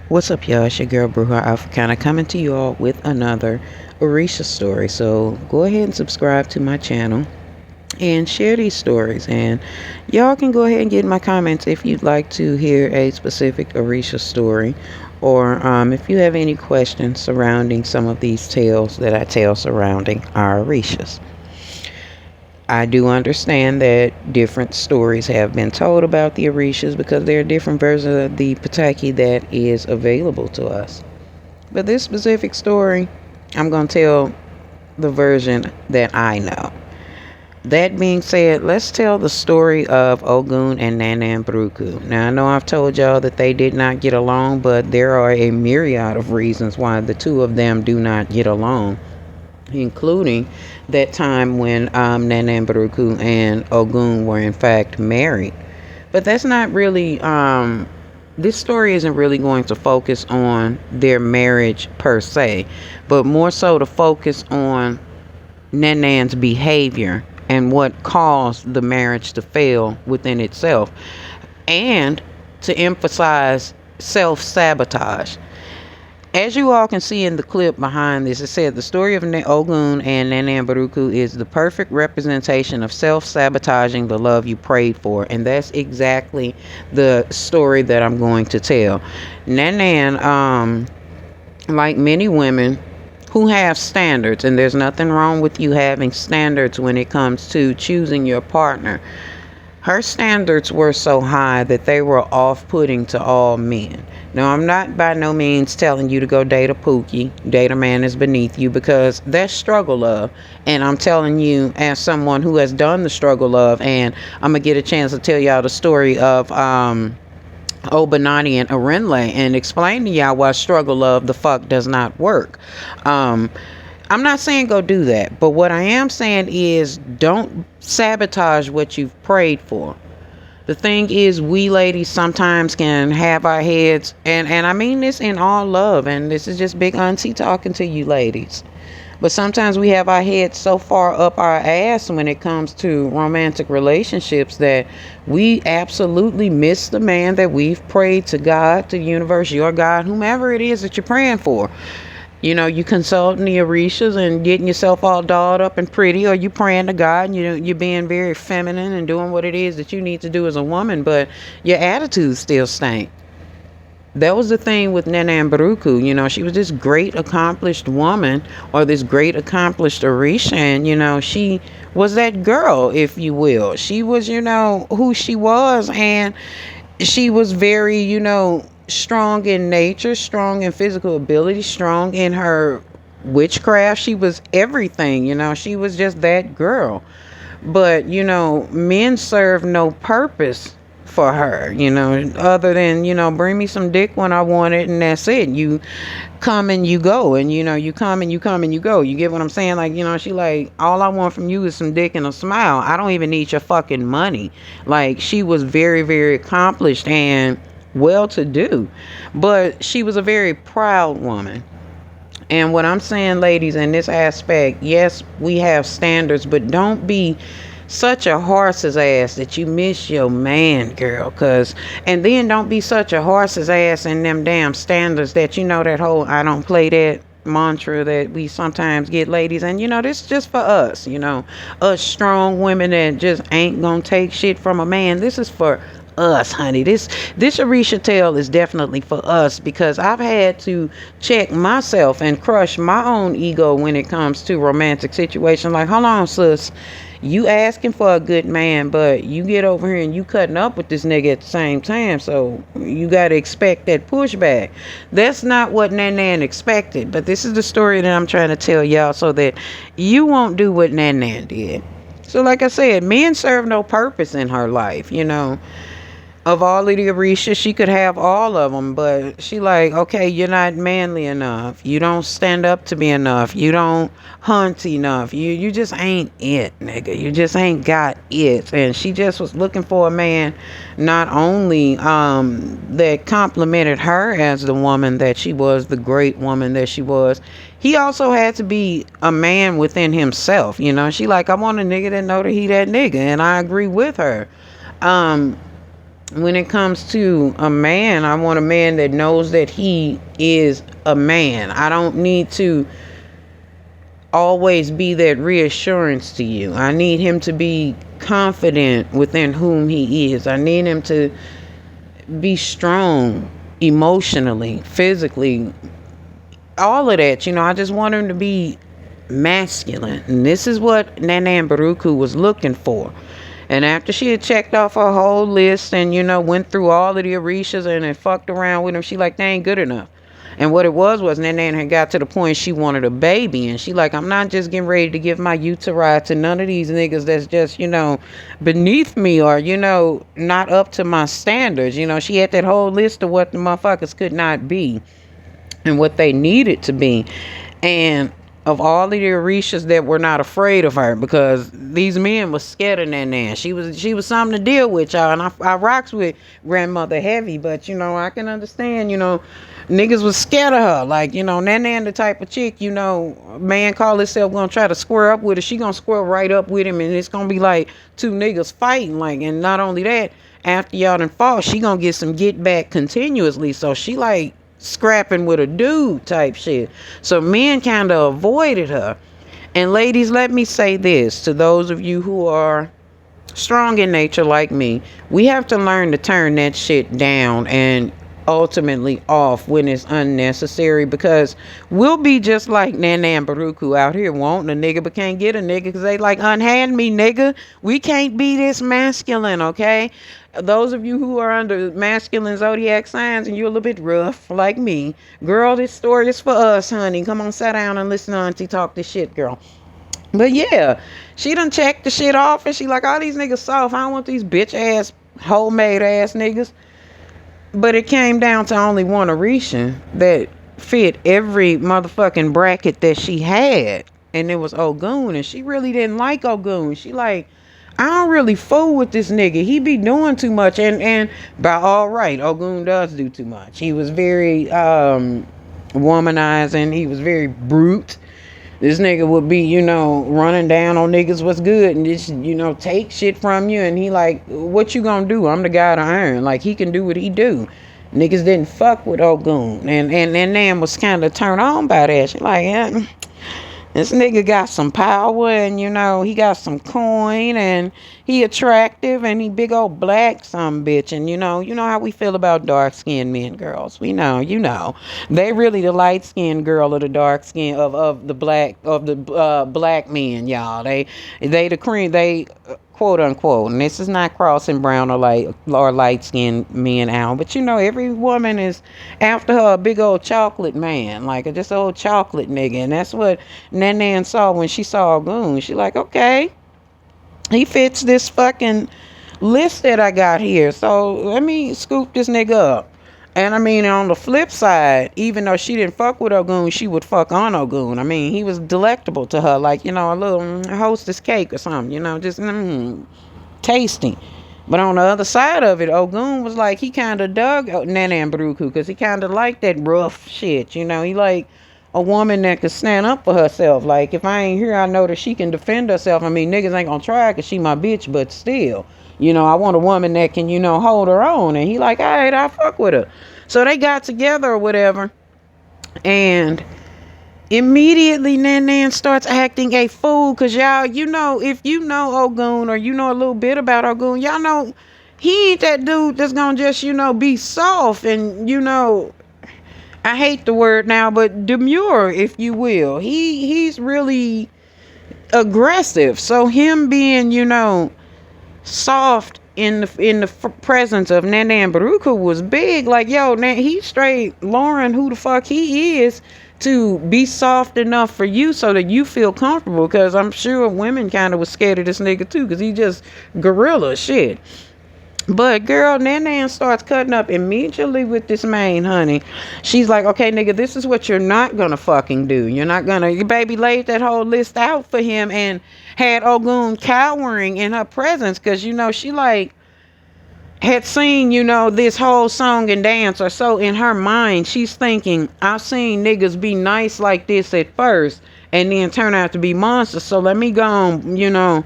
What's up, y'all? It's your girl, Bruja Africana, coming to you all with another Orisha story. So go ahead and subscribe to my channel and share these stories. And y'all can go ahead and get in my comments if you'd like to hear a specific Orisha story, or if you have any questions surrounding some of these tales that I tell surrounding our Orishas. I do understand that different stories have been told about the Orishas because there are different versions of the Pataki that is available to us. But this specific story, I'm going to tell the version that I know. That being said, let's tell the story of Ogun and Nanan Buruku. Now, I know I've told y'all that they did not get along, but there are a myriad of reasons why the two of them do not get along, including that time when Nanan Buruku and Ogun were in fact married. But that's not really, this story isn't really going to focus on their marriage per se, but more so to focus on Nanan's behavior and what caused the marriage to fail within itself, and to emphasize self-sabotage. As you all can see in the clip behind this, it said the story of Ogun and Nanan Buruku is the perfect representation of self-sabotaging the love you prayed for. And that's exactly the story that I'm going to tell. Nanan, like many women who have standards, and there's nothing wrong with you having standards when it comes to choosing your partner, her standards were so high that they were off-putting to all men. Now, I'm not by no means telling you to go date a pookie, date a man that's beneath you, because that's struggle love. And I'm telling you as someone who has done the struggle love, and I'm going to get a chance to tell y'all the story of Obanani and Arenle and explain to y'all why struggle love the fuck does not work. I'm not saying go do that, but what I am saying is don't sabotage what you've prayed for. The thing is, we ladies sometimes can have our heads, and I mean this in all love, and this is just big auntie talking to you ladies. But sometimes we have our heads so far up our ass when it comes to romantic relationships that we absolutely miss the man that we've prayed to God, to the universe, your God, whomever it is that you're praying for. You know, you consulting the Orishas and getting yourself all dolled up and pretty, or you praying to God and you're being very feminine and doing what it is that you need to do as a woman, but your attitude still stank. That was the thing with Nanan Buruku. You know, she was this great accomplished woman, or this great accomplished Orisha, and she was that girl, if you will. She was, who she was, and she was very, strong in nature, strong in physical ability, strong in her witchcraft. She was everything, she was just that girl. But, men serve no purpose for her, other than, bring me some dick when I want it, and that's it. You come and you go, and you come and you come and you go. You get what I'm saying? Like, she like, all I want from you is some dick and a smile. I don't even need your fucking money. Like, she was very, very accomplished and well-to-do, but she was a very proud woman. And what I'm saying, ladies, in this aspect, yes, we have standards, but don't be such a horse's ass that you miss your man, girl. And then don't be such a horse's ass in them damn standards that that whole I don't play that mantra that we sometimes get, ladies. And this is just for us, us strong women that just ain't gonna take shit from a man. This is for us, honey. This Orisha tale is definitely for us, because I've had to check myself and crush my own ego when it comes to romantic situations. Like, hold on, sis, you asking for a good man, but you get over here and you cutting up with this nigga at the same time, so you got to expect that pushback. That's not what Nanan expected, but this is the story that I'm trying to tell y'all so that you won't do what Nanan did. So like I said, men serve no purpose in her life, Of all of the Orisha, she could have all of them, but she like, okay, you're not manly enough. You don't stand up to be enough. You don't hunt enough. You just ain't it, nigga. You just ain't got it. And she just was looking for a man not only that complimented her as the woman that she was, the great woman that she was. He also had to be a man within himself. She like, I want a nigga that know that he that nigga, and I agree with her. when it comes to a man, I want a man that knows that he is a man. I don't need to always be that reassurance to you. I need him to be confident within whom he is. I need him to be strong emotionally, physically, all of that. I just want him to be masculine. And this is what Nana Buruku was looking for. And after she had checked off her whole list and, went through all of the Orishas and had fucked around with him, she like, they ain't good enough. And what it was Nana had got to the point she wanted a baby. And she like, I'm not just getting ready to give my uteri to none of these niggas that's just, beneath me or, not up to my standards. She had that whole list of what the motherfuckers could not be and what they needed to be. And of all of the Orishas that were not afraid of her, because these men was scared of Nana. She was something to deal with, y'all. And I rocks with grandmother heavy, but I can understand, niggas was scared of her. Like, Nana the type of chick, man call himself gonna try to square up with her. She gonna square right up with him, and it's gonna be like two niggas fighting. Like, and not only that, after y'all done fought, she gonna get some get back continuously. So she like scrapping with a dude type shit. So men kind of avoided her. And ladies, let me say this to those of you who are strong in nature like me. We have to learn to turn that shit down and ultimately off when it's unnecessary, because we'll be just like Nana and Buruku out here wanting a nigga but can't get a nigga because they like, unhand me, nigga. We can't be this masculine, okay? Those of you who are under masculine zodiac signs and you're a little bit rough like me, girl, this story is for us, honey. Come on, sit down and listen to auntie talk this shit, girl. But yeah, she done checked the shit off and she like, all these niggas soft. I don't want these bitch ass, homemade ass niggas. But it came down to only one Orisha that fit every motherfucking bracket that she had. And it was Ogun. And she really didn't like Ogun. She like, I don't really fool with this nigga. He be doing too much. And by all right, Ogun does do too much. He was very womanizing. He was very brute. This nigga would be, running down on niggas what's good and just, take shit from you. And he like, what you gonna do? I'm the guy to iron. Like, he can do what he do. Niggas didn't fuck with Ogun. And Nan was kind of turned on by that. She like, yeah, this nigga got some power and, he got some coin and he attractive and he big old black some bitch. And, you know how we feel about dark-skinned men, girls. We know, They really the light-skinned girl of the dark skin of the black men, y'all. They the cream, they quote unquote, and this is not crossing brown or light-skinned men out, but every woman is after her a big old chocolate man, like just an old chocolate nigga. And that's what Nan saw when she saw Ogun. She like, okay, he fits this fucking list that I got here, so let me scoop this nigga up. And I mean, on the flip side, even though she didn't fuck with Ogun, she would fuck on Ogun. I mean, he was delectable to her, like, a little hostess cake or something, just tasty. But on the other side of it, Ogun was like, he kind of dug Nana and Buruku because he kind of liked that rough shit, He like a woman that could stand up for herself. Like, if I ain't here, I know that she can defend herself. I mean, niggas ain't gonna try because she my bitch, but still. I want a woman that can, hold her own. And he like, all right, I fuck with her. So they got together or whatever. And immediately Nan starts acting a fool. Because y'all, if you know Ogun or a little bit about Ogun, y'all know he ain't that dude that's going to just, be soft and, I hate the word now, but demure, if you will. He's really aggressive. So him being, soft in the presence of Nana and Buruku was big. Like, yo, he straight Lauren who the fuck he is to be soft enough for you so that you feel comfortable. Because I'm sure women kind of was scared of this nigga too, because he just gorilla shit. But girl, Nan starts cutting up immediately with this man, honey. She's like, okay, nigga, this is what you're not gonna fucking do. You're not gonna, your baby laid that whole list out for him and had Ogun cowering in her presence. Cause she like had seen, this whole song and dance or so in her mind. She's thinking, I've seen niggas be nice like this at first and then turn out to be monsters. So let me go on,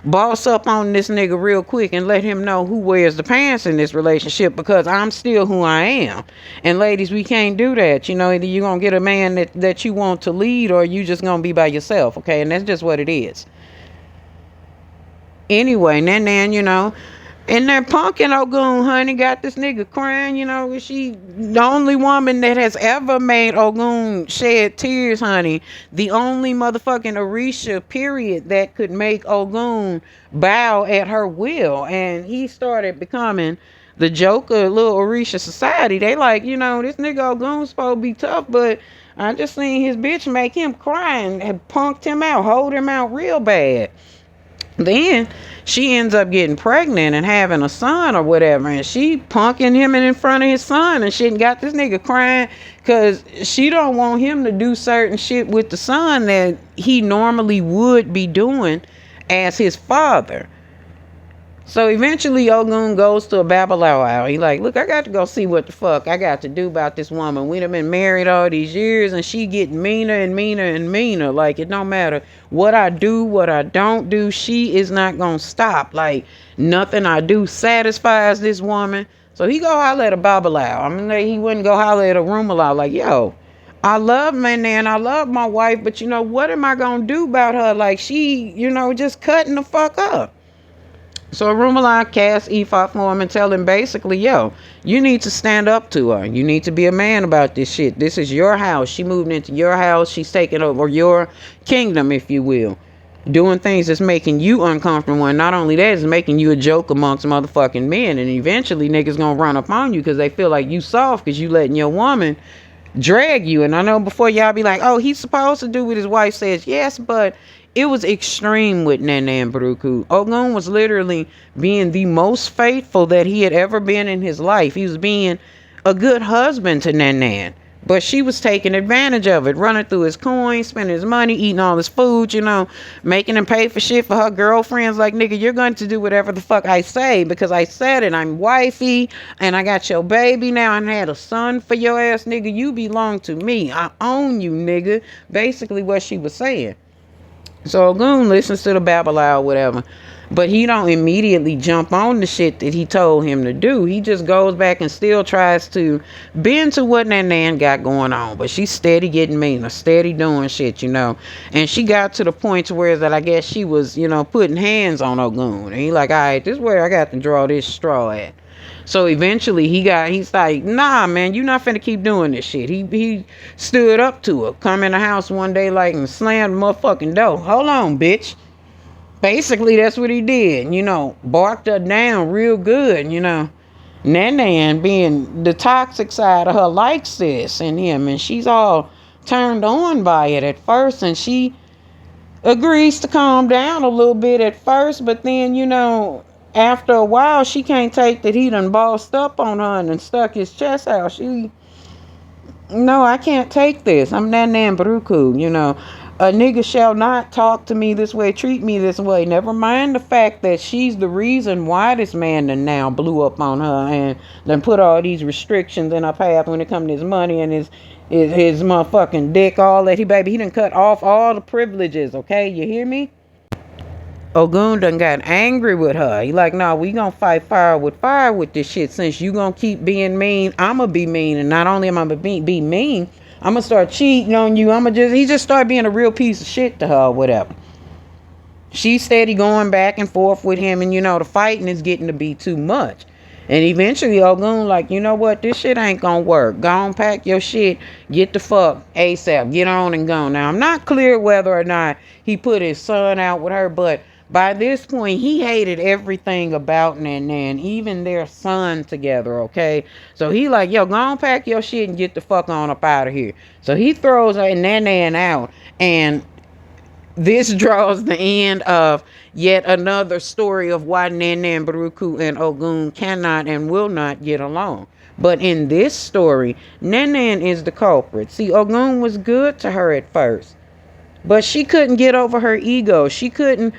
boss up on this nigga real quick and let him know who wears the pants in this relationship, because I'm still who I am. And ladies, we can't do that. You know, either you're going to get a man that you want to lead, or you just going to be by yourself, okay? And that's just what it is. Anyway, then, you know, and that punkin' Ogun, honey, got this nigga crying. You know, she the only woman that has ever made Ogun shed tears, honey. The only motherfucking Orisha, period, that could make Ogun bow at her will. And he started becoming the joke of little Orisha society. They like, you know, this nigga Ogun's supposed to be tough, but I just seen his bitch make him cry and had punked him out, hold him out real bad. Then she ends up getting pregnant and having a son or whatever, and she punking him in front of his son and shit, and got this nigga crying because she don't want him to do certain shit with the son that he normally would be doing as his father. So eventually Ogun goes to a Babalawo. He like, look, I got to go see what the fuck I got to do about this woman. We done been married all these years, and she getting meaner and meaner and meaner. Like, it don't matter what I do, what I don't do, she is not gonna stop. Like, nothing I do satisfies this woman. So he go holler at a Babalawo. I mean, like, he wouldn't go holler at a Rumalaw. Like, yo, I love my nan, I love my wife, but you know, what am I gonna do about her? Like, she, you know, just cutting the fuck up. So Rumalaw cast Ephah for him and tell him basically, yo, you need to stand up to her. You need to be a man about this shit. This is your house. She moved into your house. She's taking over your kingdom, if you will. Doing things that's making you uncomfortable. And not only that, it's making you a joke amongst motherfucking men. And eventually niggas gonna run up on you because they feel like you soft because you letting your woman drag you. And I know before y'all be like, oh, he's supposed to do what his wife says. Yes, but it was extreme with Nana and Buruku. Ogun was literally being the most faithful that he had ever been in his life. He was being a good husband to Nana. But she was taking advantage of it, running through his coins, spending his money, eating all his food, you know, making him pay for shit for her girlfriends. Like, nigga, you're going to do whatever the fuck I say because I said it. I'm wifey and I got your baby now and I had a son for your ass, nigga. You belong to me. I own you, nigga. Basically what she was saying. So Ogun listens to the Babalawo or whatever, but he don't immediately jump on the shit that he told him to do. He just goes back and still tries to bend to what that nan got going on. But she's steady getting meaner, steady doing shit, you know. And she got to the point to where that I guess she was, you know, putting hands on Ogun. And he like, all right, this is where I got to draw this straw at. So eventually he's like, nah, man, you not finna keep doing this shit. He stood up to her, come in the house one day like and slammed the motherfucking door. Hold on, bitch. Basically, that's what he did. You know, barked her down real good, you know. Nanan, being the toxic side of her, likes this in him, and she's all turned on by it at first, and she agrees to calm down a little bit at first, but then, you know, after a while, she can't take that he done bossed up on her and stuck his chest out. No, I can't take this. I'm Nanan Buruku, you know. A nigga shall not talk to me this way, treat me this way. Never mind the fact that she's the reason why this man done now blew up on her and done put all these restrictions in her path when it comes to his money and his motherfucking dick, all that. He done cut off all the privileges, okay? You hear me? Ogun done got angry with her. He like, nah, we gonna fight fire with this shit. Since you gonna keep being mean, I'ma be mean. And not only am I be mean, I'ma start cheating on you. He just started being a real piece of shit to her or whatever. She steady going back and forth with him, and you know, the fighting is getting to be too much. And eventually Ogun like, you know what, this shit ain't gonna work. Go on, pack your shit, get the fuck ASAP, get on and go. Now, I'm not clear whether or not he put his son out with her, but by this point, he hated everything about Nanan, even their son together, okay? So he like, yo, go on, pack your shit and get the fuck on up out of here. So he throws Nanan out, and this draws the end of yet another story of why Nanan Buruku and Ogun cannot and will not get along. But in this story, Nanan is the culprit. See, Ogun was good to her at first, but she couldn't get over her ego. She couldn't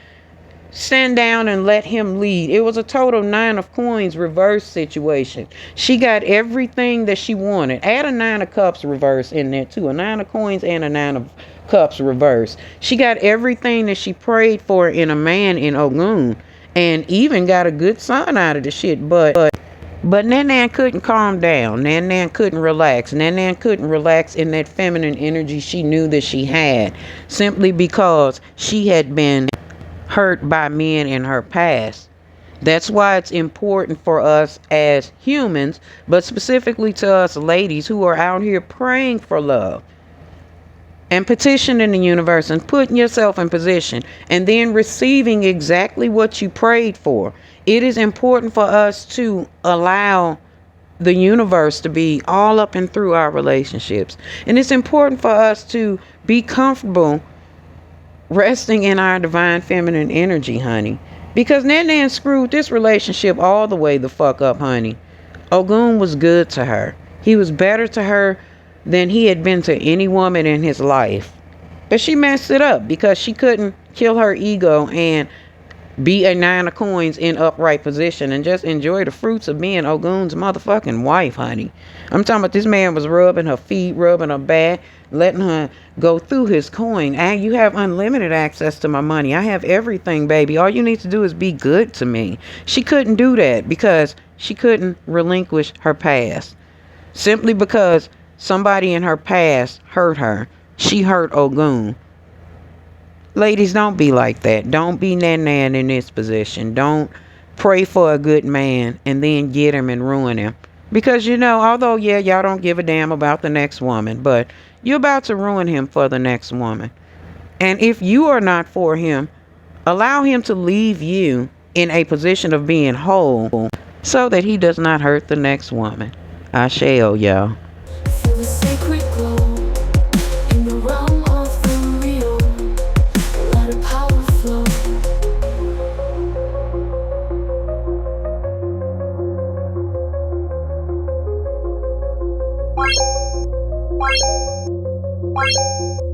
stand down and let him lead. It was a total 9 of coins reverse situation. She got everything that she wanted. Add a 9 of cups reverse in there too. A 9 of coins and a 9 of cups reverse. She got everything that she prayed for in a man in Ogun, and even got a good son out of the shit. But Nan couldn't calm down. Nan couldn't relax. Nan couldn't relax in that feminine energy she knew that she had, simply because she had been hurt by men in her past. That's why it's important for us as humans, but specifically to us ladies who are out here praying for love and petitioning the universe and putting yourself in position and then receiving exactly what you prayed for. It is important for us to allow the universe to be all up and through our relationships. And it's important for us to be comfortable resting in our divine feminine energy, honey. Because Nan screwed this relationship all the way the fuck up, honey. Ogun was good to her. He was better to her than he had been to any woman in his life. But she messed it up because she couldn't kill her ego and be a 9 of coins in upright position and just enjoy the fruits of being Ogun's motherfucking wife, honey. I'm talking about this man was rubbing her feet, rubbing her back, letting her go through his coin. And you have unlimited access to my money. I have everything, baby. All you need to do is be good to me. She couldn't do that because she couldn't relinquish her past. Simply because somebody in her past hurt her. She hurt Ogun. Ladies, don't be like that. Don't be Nan in this position. Don't pray for a good man and then get him and ruin him. Because, although, yeah, y'all don't give a damn about the next woman, but you're about to ruin him for the next woman. And if you are not for him, allow him to leave you in a position of being whole so that he does not hurt the next woman. I shall, y'all. Feel the sacred glow in the realm of the real. Let a power flow. Bye.